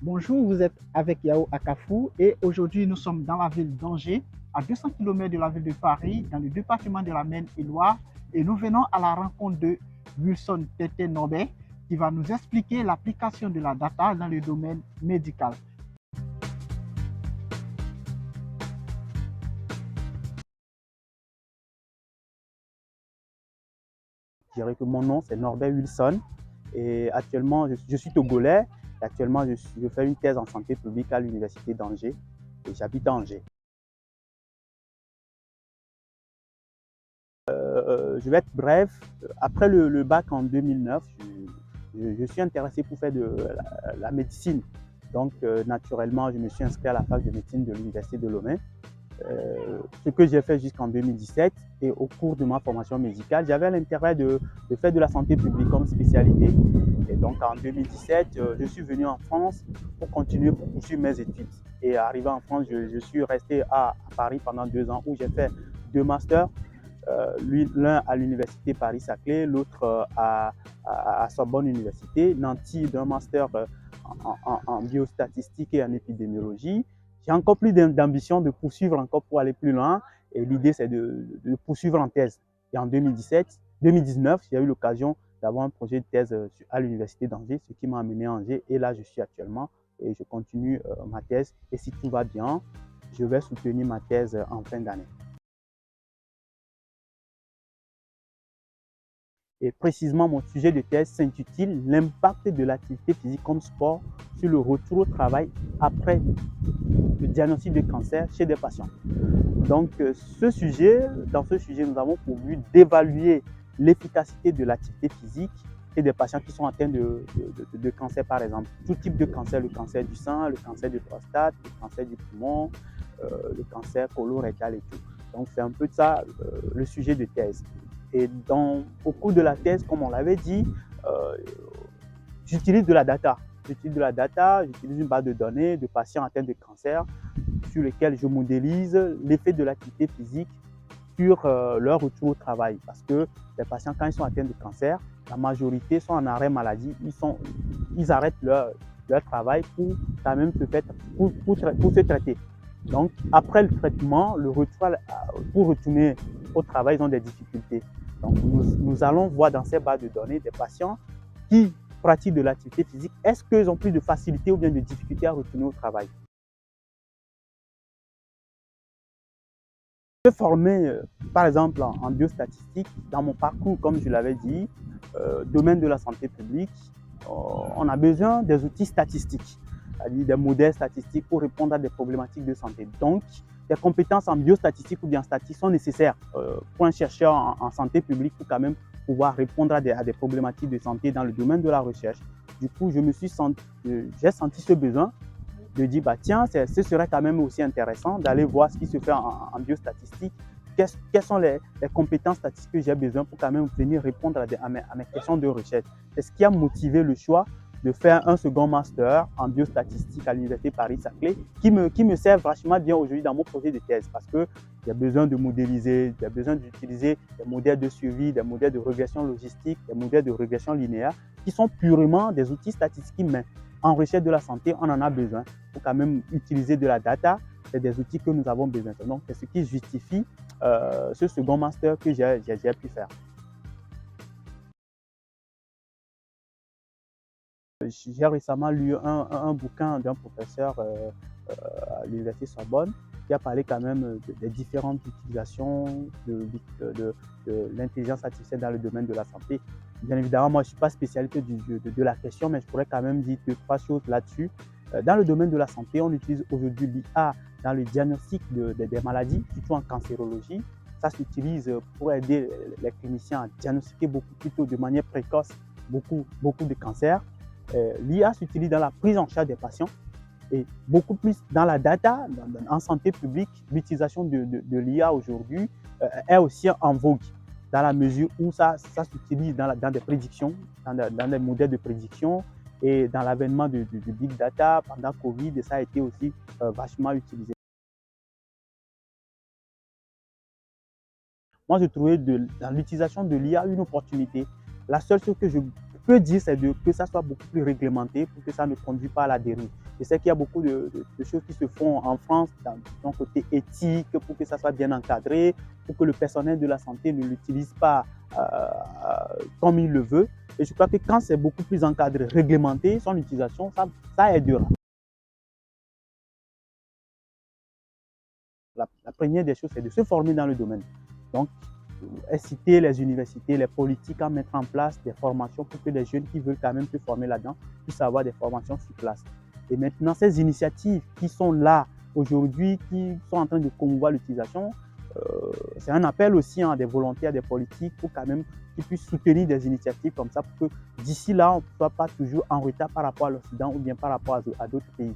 Bonjour, vous êtes avec Yao Akafou et aujourd'hui nous sommes dans la ville d'Angers, à 200 km de la ville de Paris, dans le département de la Maine-et-Loire et nous venons à la rencontre de Wilson Tété Norbert qui va nous expliquer l'application de la data dans le domaine médical. Je dirais que mon nom, c'est Norbert Wilson. Et actuellement, je suis togolais. Et actuellement, je fais une thèse en santé publique à l'Université d'Angers. Et j'habite à Angers. Je vais être bref. Après le bac en 2009, je suis intéressé pour faire de la médecine. Donc, naturellement, je me suis inscrit à la fac de médecine de l'Université de Lomé. Ce que j'ai fait jusqu'en 2017. Et au cours de ma formation médicale, j'avais l'intérêt de faire de la santé publique comme spécialité. Et donc en 2017, je suis venu en France pour continuer, pour poursuivre mes études. Et arrivé en France, je suis resté à Paris pendant 2 ans où j'ai fait 2 masters. L'un à l'université Paris-Saclay, l'autre à Sorbonne Université, nanti d'un master en biostatistique et en épidémiologie. J'ai encore plus d'ambition de poursuivre encore pour aller plus loin. Et l'idée, c'est de poursuivre en thèse. Et en 2019, j'ai eu l'occasion d'avoir un projet de thèse à l'université d'Angers, ce qui m'a amené à Angers. Et là, je suis actuellement et je continue ma thèse. Et si tout va bien, je vais soutenir ma thèse en fin d'année. Et précisément, mon sujet de thèse s'intitule l'impact de l'activité physique comme sport sur le retour au travail après le diagnostic de cancer chez des patients. Donc, dans ce sujet, nous avons pour but d'évaluer l'efficacité de l'activité physique chez des patients qui sont atteints de cancer, par exemple. Tout type de cancer, le cancer du sein, le cancer de prostate, le cancer du poumon, le cancer colorectal et tout. Donc, c'est un peu de ça le sujet de thèse. Et au cours de la thèse, comme on l'avait dit, euh, j'utilise de la data. J'utilise une base de données de patients atteints de cancer sur lesquels je modélise l'effet de l'activité physique sur leur retour au travail. Parce que les patients, quand ils sont atteints de cancer, la majorité sont en arrêt maladie. Ils arrêtent leur travail pour quand même pour se traiter. Donc, après le traitement, pour retourner au travail, ils ont des difficultés. Donc, nous allons voir dans ces bases de données des patients qui pratiquent de l'activité physique. Est-ce qu'ils ont plus de facilité ou bien de difficulté à retourner au travail? Je suis formé, par exemple, en biostatistique. Dans mon parcours, comme je l'avais dit, domaine de la santé publique, on a besoin des outils statistiques, c'est-à-dire des modèles statistiques pour répondre à des problématiques de santé. Donc, des compétences en biostatistique ou bien statistique sont nécessaires pour un chercheur en santé publique pour quand même pouvoir répondre à des problématiques de santé dans le domaine de la recherche. Du coup, j'ai senti ce besoin de dire, bah, tiens, ce serait quand même aussi intéressant d'aller voir ce qui se fait en biostatistique. Quelles sont les compétences statistiques que j'ai besoin pour quand même venir répondre à mes questions de recherche. C'est ce qui a motivé le choix de faire un second master en biostatistique à l'Université Paris-Saclay, qui me sert vachement bien aujourd'hui dans mon projet de thèse parce que j'ai besoin de modéliser, j'ai besoin d'utiliser des modèles de suivi, des modèles de régression logistique, des modèles de régression linéaire qui sont purement des outils statistiques, mais en recherche de la santé, on en a besoin pour quand même utiliser de la data. C'est des outils que nous avons besoin. Donc, c'est ce qui justifie ce second master que j'ai pu faire. J'ai récemment lu un bouquin d'un professeur à l'Université Sorbonne qui a parlé quand même des différentes utilisations de l'intelligence artificielle dans le domaine de la santé. Bien évidemment, moi, je ne suis pas spécialité de la question, mais je pourrais quand même dire 2, 3 choses là-dessus. Dans le domaine de la santé, on utilise aujourd'hui l'IA dans le diagnostic des maladies, surtout en cancérologie. Ça s'utilise pour aider les cliniciens à diagnostiquer beaucoup plus tôt, de manière précoce, beaucoup de cancers. L'IA s'utilise dans la prise en charge des patients et beaucoup plus dans la data, en santé publique. L'utilisation de l'IA aujourd'hui est aussi en vogue dans la mesure où ça s'utilise dans des prédictions, dans des modèles de prédiction et dans l'avènement du big data pendant Covid, et ça a été aussi vachement utilisé. Moi, je trouvais dans l'utilisation de l'IA une opportunité. La seule chose que peut dire, c'est que ça soit beaucoup plus réglementé pour que ça ne conduise pas à la dérive. Je sais qu'il y a beaucoup de choses qui se font en France dans le côté éthique, pour que ça soit bien encadré, pour que le personnel de la santé ne l'utilise pas comme il le veut. Et je crois que quand c'est beaucoup plus encadré, réglementé, son utilisation, ça aidera. La première des choses, c'est de se former dans le domaine. Donc, inciter les universités, les politiques à mettre en place des formations pour que les jeunes qui veulent quand même se former là-dedans puissent avoir des formations sur place. Et maintenant, ces initiatives qui sont là aujourd'hui, qui sont en train de promouvoir l'utilisation, c'est un appel aussi à des volontaires, des politiques pour quand même qu'ils puissent soutenir des initiatives comme ça pour que d'ici là, on ne soit pas toujours en retard par rapport à l'Occident ou bien par rapport à d'autres pays.